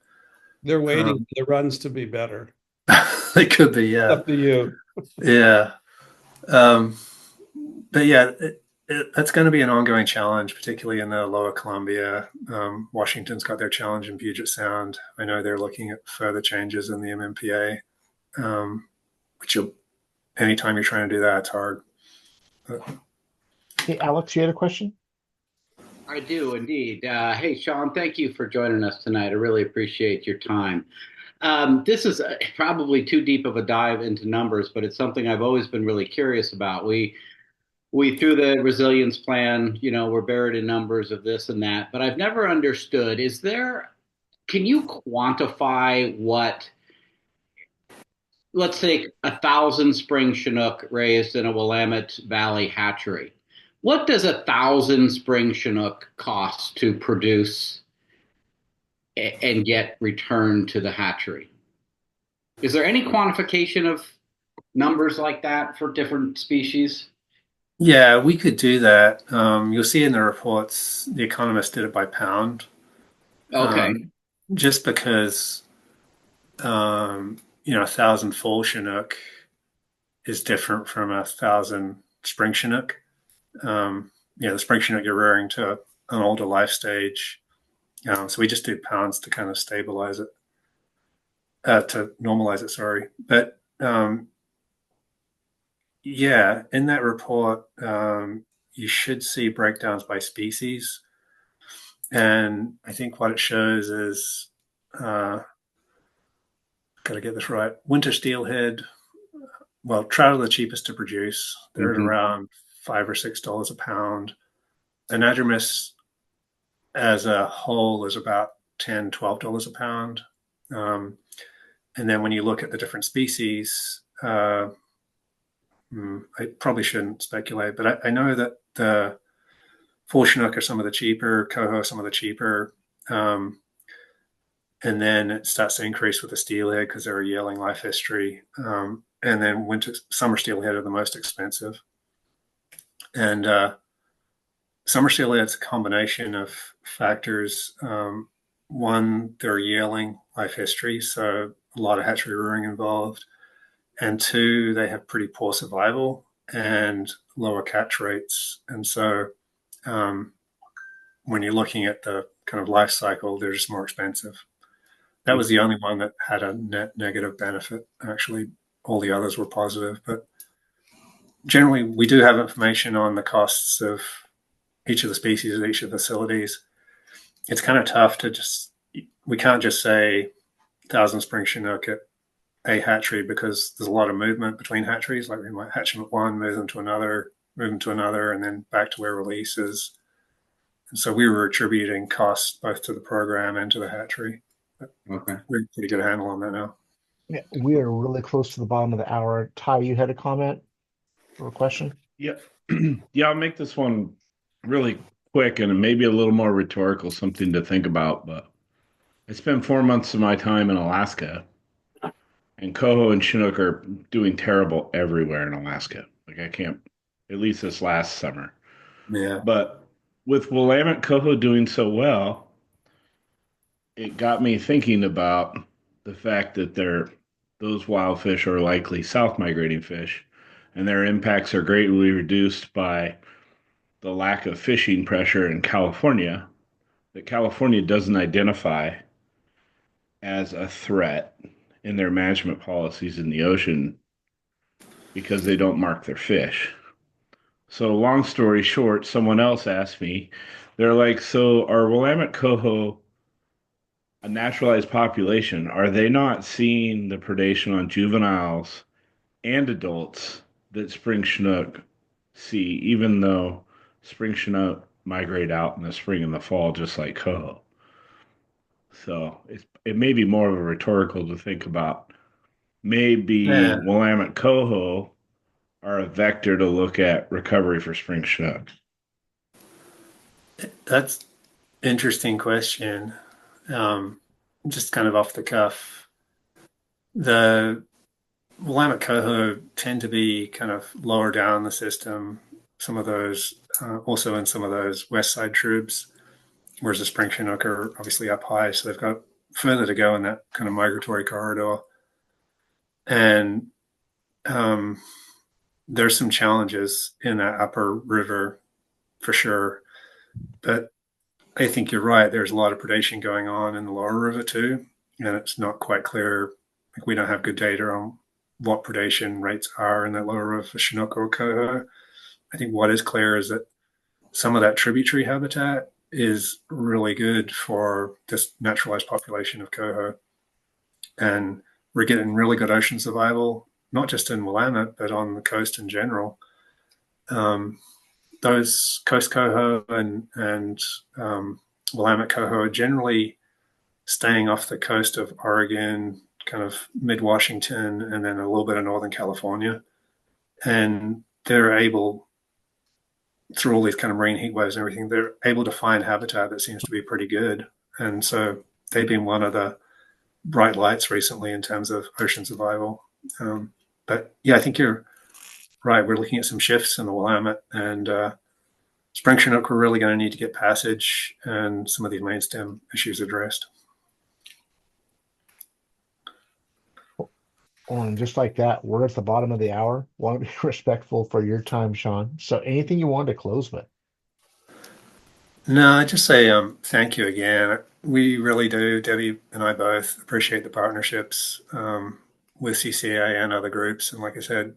They're waiting for the runs to be better. They could be, yeah. Up to you. Yeah. But yeah, that's going to be an ongoing challenge, particularly in the lower Columbia. Washington's got their challenge in Puget Sound. I know they're looking at further changes in the MMPA, which anytime you're trying to do that, it's hard. Hey, Alex, you had a question? I do indeed. Hey, Shaun, thank you for joining us tonight. I really appreciate your time. This is probably too deep of a dive into numbers, but it's something I've always been really curious about. We through the resilience plan, we're buried in numbers of this and that, but I've never understood, can you quantify what, let's say 1,000 spring Chinook raised in a Willamette Valley hatchery. What does 1,000 spring Chinook cost to produce and get returned to the hatchery? Is there any quantification of numbers like that for different species? Yeah, we could do that. You'll see in the reports, the economists did it by pound. Okay. Just because, 1,000 fall Chinook is different from 1,000 spring Chinook. The spring Chinook you're rearing to an older life stage. So we just do pounds to kind of stabilize it, to normalize it, sorry. But in that report, you should see breakdowns by species. And I think what it shows is, got to get this right, winter steelhead, well, trout are the cheapest to produce. They're at around $5 or $6 a pound. Anadromous as a whole is about $10, $12 a pound. And then when you look at the different species, I probably shouldn't speculate, but I know that the full Chinook are some of the cheaper, coho some of the cheaper. And then it starts to increase with the steelhead because they're a yearling life history. And then summer steelhead are the most expensive. And summer steelhead's a combination of factors. One, they're a yearling life history, so a lot of hatchery rearing involved. And two, they have pretty poor survival. and lower catch rates. And so when you're looking at the kind of life cycle, they're just more expensive. That was the only one that had a net negative benefit. Actually, all the others were positive. But generally, we do have information on the costs of each of the species at each of the facilities. It's kind of tough to we can't just say thousand spring Chinook at a hatchery because there's a lot of movement between hatcheries. Like we might hatch them at one, move them to another, and then back to where release is. And so we were attributing costs both to the program and to the hatchery. Okay. We're pretty good handle on that now. Yeah, we are really close to the bottom of the hour. Ty, you had a comment or a question? Yeah. Yeah, I'll make this one really quick and maybe a little more rhetorical, something to think about. But I spent 4 months of my time in Alaska, and coho and chinook are doing terrible everywhere in Alaska. Like I can't, at least this last summer. Yeah. But with Willamette coho doing so well, it got me thinking about the fact that those wild fish are likely south migrating fish, and their impacts are greatly reduced by the lack of fishing pressure in California that California doesn't identify as a threat in their management policies in the ocean because they don't mark their fish. So, long story short, someone else asked me, they're like, so are Willamette coho a naturalized population? Are they not seeing the predation on juveniles and adults that spring chinook see, even though spring chinook migrate out in the spring and the fall, just like coho? So it may be more of a rhetorical to think about. Maybe Yeah. Willamette coho are a vector to look at recovery for spring chinook. That's interesting question. Just kind of off the cuff. The Willamette coho tend to be kind of lower down the system. Some of those, also in some of those west side tribes, whereas the spring chinook are obviously up high, so they've got further to go in that kind of migratory corridor. And there's some challenges in that upper river for sure. But I think you're right. There's a lot of predation going on in the lower river too, and it's not quite clear. Like we don't have good data on what predation rates are in that lower river for Chinook or coho. I think what is clear is that some of that tributary habitat is really good for this naturalized population of coho, and we're getting really good ocean survival, not just in Willamette but on the coast in general. Those coast coho and Willamette coho are generally staying off the coast of Oregon, kind of mid Washington, and then a little bit of Northern California. And they're able, through all these kind of marine heat waves and everything, they're able to find habitat that seems to be pretty good. And so they've been one of the bright lights recently in terms of ocean survival. But yeah, I think you're right. We're looking at some shifts in the Willamette, and spring chinook, we're really going to need to get passage and some of these main stem issues addressed. And just like that, we're at the bottom of the hour. Want to be respectful for your time, Shaun. So anything you want to close with? No, I just say thank you again. We really do, Debbie and I both appreciate the partnerships with CCA and other groups. And like I said,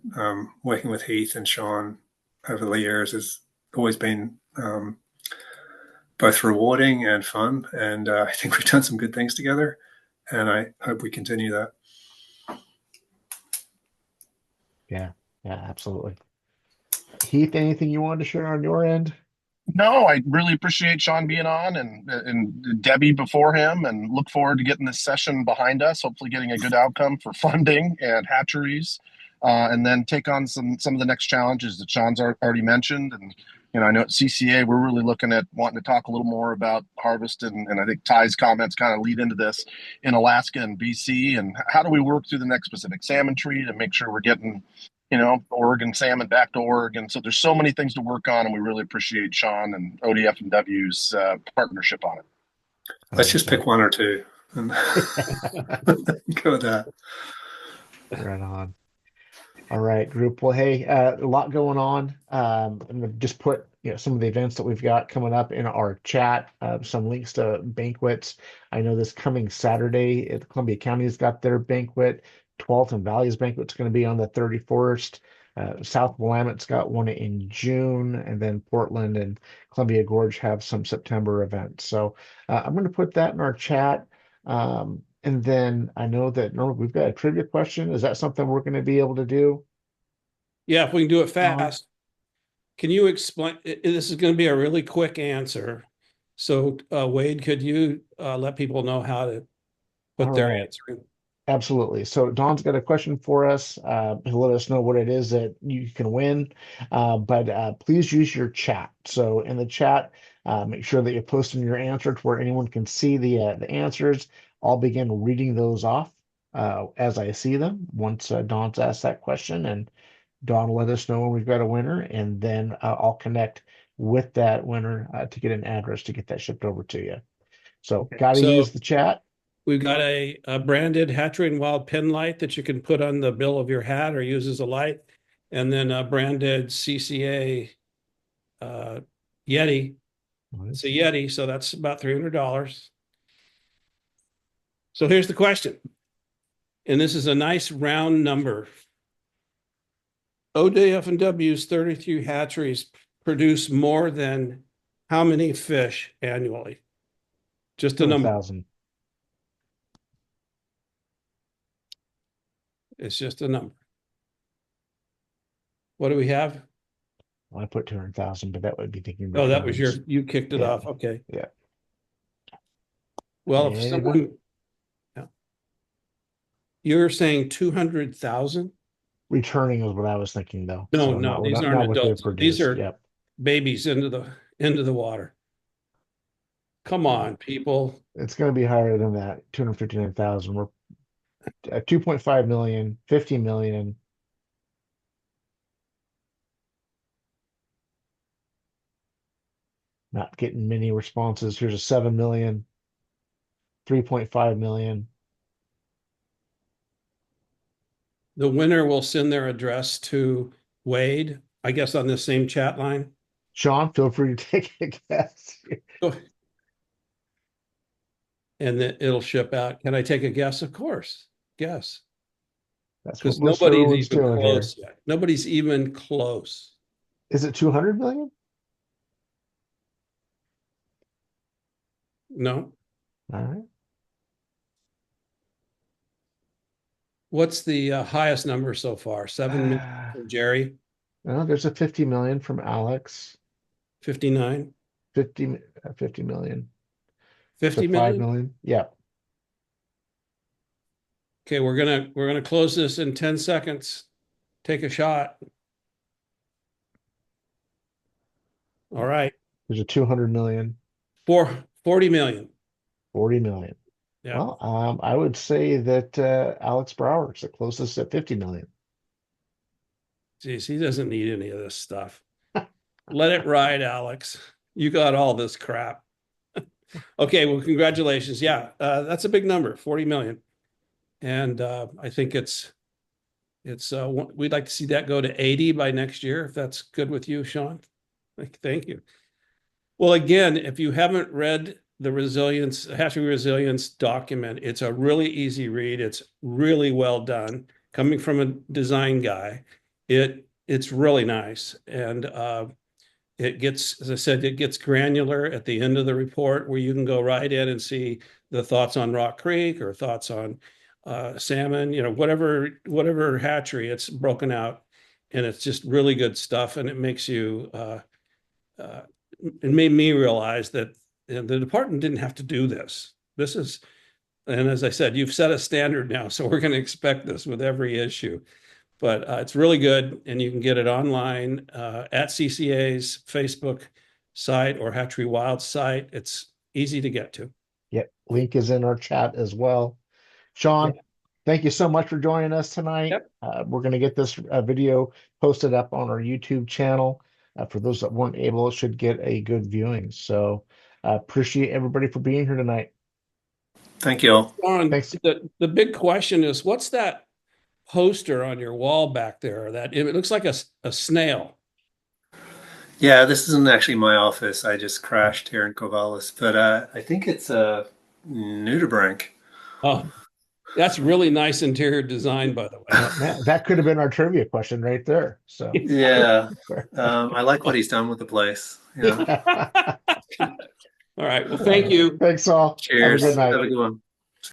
working with Heath and Shaun over the years has always been both rewarding and fun. And I think we've done some good things together. And I hope we continue that. Yeah, absolutely. Heath, anything you wanted to share on your end? No, I really appreciate Shaun being on and Debbie before him, and look forward to getting this session behind us. Hopefully, getting a good outcome for funding and hatcheries, and then take on some of the next challenges that Shaun's already mentioned. And I know at CCA we're really looking at wanting to talk a little more about harvest, and I think Ty's comments kind of lead into this in Alaska and BC, and how do we work through the next Pacific salmon tree to make sure we're getting Oregon salmon back to Oregon. So there's so many things to work on, and we really appreciate Shaun and ODFW's partnership on it. Let's just pick one or two and go with that. Right on. All right, group. Well, hey, a lot going on. I'm gonna just put some of the events that we've got coming up in our chat. Some links to banquets. I know this coming Saturday at Columbia County's got their banquet. 12th and Valley's banquet's going to be on the 31st. South Willamette's got one in June, and then Portland and Columbia Gorge have some September events. So I'm going to put that in our chat. And then I know that Norm, we've got a trivia question. Is that something we're going to be able to do? Yeah, if we can do it Sean? fast. Can you explain? This is going to be a really quick answer. So, Wade, could you let people know how to put All their right. answer in? Absolutely. So Don's got a question for us. He'll let us know what it is that you can win. But please use your chat. So in the chat, make sure that you're posting your answer to where anyone can see the answers. I'll begin reading those off as I see them once Don's asked that question, and Don will let us know when we've got a winner, and then I'll connect with that winner to get an address to get that shipped over to you. So got to So use the chat. we've got a branded Hatchery and Wild pin light that you can put on the bill of your hat or use as a light, and then a branded CCA Yeti. It's a Yeti, so that's about $300. So here's the question, and this is a nice round number. ODFW's 33 hatcheries produce more than how many fish annually? Just a number. 200,000. It's just a number. What do we have? Well, I put 200,000, but that would be thinking Oh, that was returns. you kicked it Yeah. off. Okay. Yeah. Well, if Anyone? someone, yeah. You're saying 200,000? Returning is what I was thinking, though. No, So no, these not aren't what they adults. These produced. are Yep. babies into the water. Come on, people. It's going to be higher than that. 259,000. We're at 2.5 million, 50 million. Not getting many responses. Here's a 7 million, 3.5 million. The winner will send their address to Wade, I guess on the same chat line. Shaun, feel free to take a guess. And then it'll ship out. Can I take a guess? Of course. Guess. That's what Because most nobody's everyone's even doing here. close yet. Nobody's even close. Is it 200 million? No. All right. What's the highest number so far? 7 million from Jerry, Well, there's a 50 million from Alex. 59, 50 million. 50 So 5 million. million. Yeah. Okay, we're gonna close this in 10 seconds. Take a shot. All right. There's a 200 million. 40 million. 40 million. Yeah. Well, I would say that Alex Brower's the closest at 50 million. Geez, he doesn't need any of this stuff. Let it ride, Alex. You got all this crap. Okay, well, congratulations. Yeah, that's a big number, 40 million. And I think we'd like to see that go to 80 by next year, if that's good with you, Shaun. Thank you. Well, again, if you haven't read the Hatchery Resilience document, it's a really easy read. It's really well done. Coming from a design guy, it's really nice. And it gets, as I said, it gets granular at the end of the report where you can go right in and see the thoughts on Rock Creek or thoughts on salmon, whatever hatchery, it's broken out, and it's just really good stuff. And it makes you, it made me realize that the department didn't have to do this. And as I said, you've set a standard now, so we're going to expect this with every issue. But it's really good, and you can get it online at CCA's Facebook site or Hatchery Wild site. It's easy to get to. Yep. Link is in our chat as well. Shaun, thank you so much for joining us tonight. Yep. We're going to get this video posted up on our YouTube channel. For those that weren't able, it should get a good viewing. So appreciate everybody for being here tonight. Thank you all. Shaun, Thanks. the big question is, what's that poster on your wall back there. That it looks like a snail. Yeah, this isn't actually my office. I just crashed here in Corvallis, but I think it's a nudibranch. Oh, that's really nice interior design, by the way. Man, that could have been our trivia question right there. So Yeah, I like what he's done with the place. Yeah. All right. Well, thank you. thanks all. Cheers. Have a good night. Have a good one.